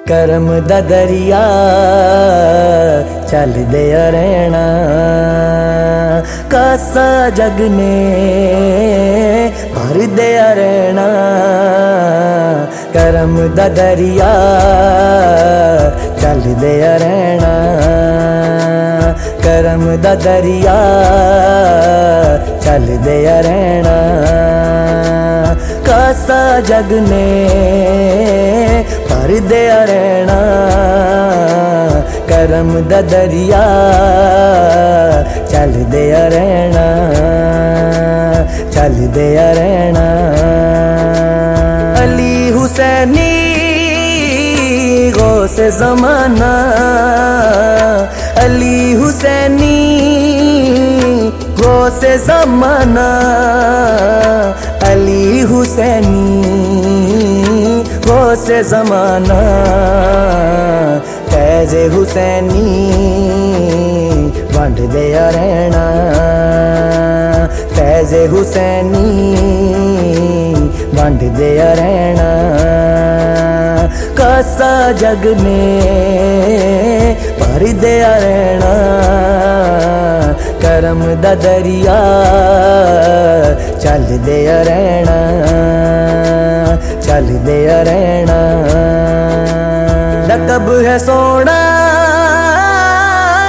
करम दा दरिया चलदे रहना, कासा जग ने भरदे रहना। करम दा दरिया चलदे रहना, करम दा दरिया चलदे रहना। कासा जग ने भरदे रहना, करम दा दरिया चलदे रहना, चलदे रहना। अली हुसैनी गौसे ज़माना, अली हुसैनी गौसे ज़माना, अली हुसैनी गौसे ज़माना। फैज़े हुसैनी वंडदे रहना, फैज़े हुसैनी वंडदे रहना। कासा जग ने भरदे रहना, करम दा दरिया चलदे रहना, चलदे रहना। लकब है सोना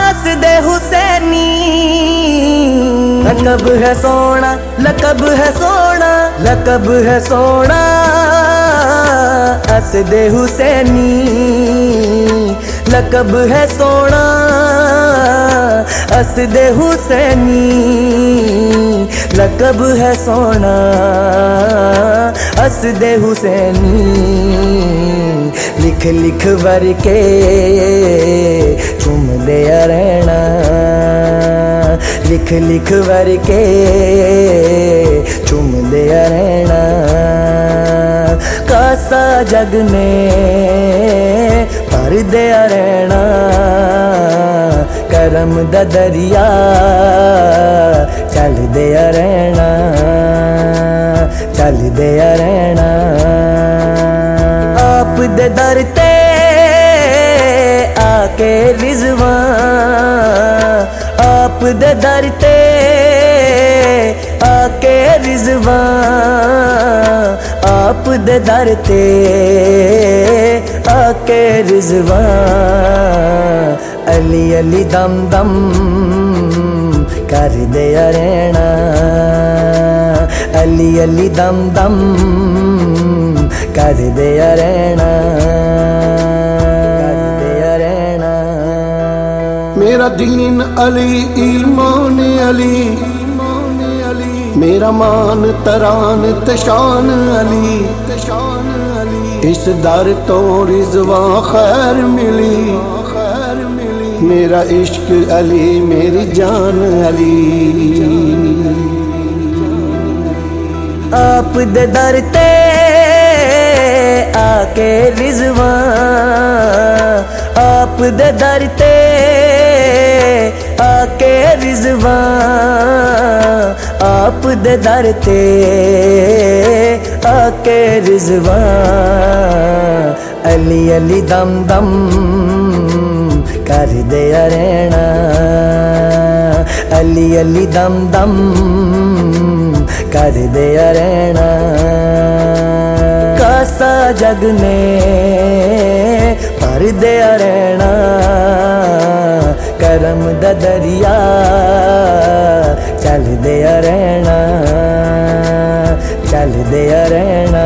असदे हुसैनी, लकब है सोना, लकब है सोना, लकब है सोना असदे हुसैनी। लकब है सोना असदे हुसैनी, लकब है सोना असदे हुसैनी। लिख लिख वर के चुमदे रहना, लिख लिख वर के चुमदे रहना। कासा जग ने भरदे रहना, करम दा दरिया चलदे रहना, चलदे रहना। आप दे दर ते आके रिज़वां, आप दे दर ते आके रिज़वां, आप दे दर ते आके रिज़वां। अली अली दम दम कर दे रहना, अली अली दम दम कर दे रहना, कर दे रहना। मेरा दीन अली, ईमान अली, मेरा मान तरान तशान अली, तशान अली। इस दर तो रिज़वा खैर मिली, खैर मिली। मेरा इश्क अली, मेरी जान अली। आप दे दर ते आके रिज़वां, आप दे दर ते आके रिज़वां, आप दे दर ते आके रिज़वां। अली अली दम दम कर दे रहना, अली अली दम दम कर दे रहना। कासा जग ने भरदे रहना, करम दा दरिया चलदे रहना, चलदे रहना।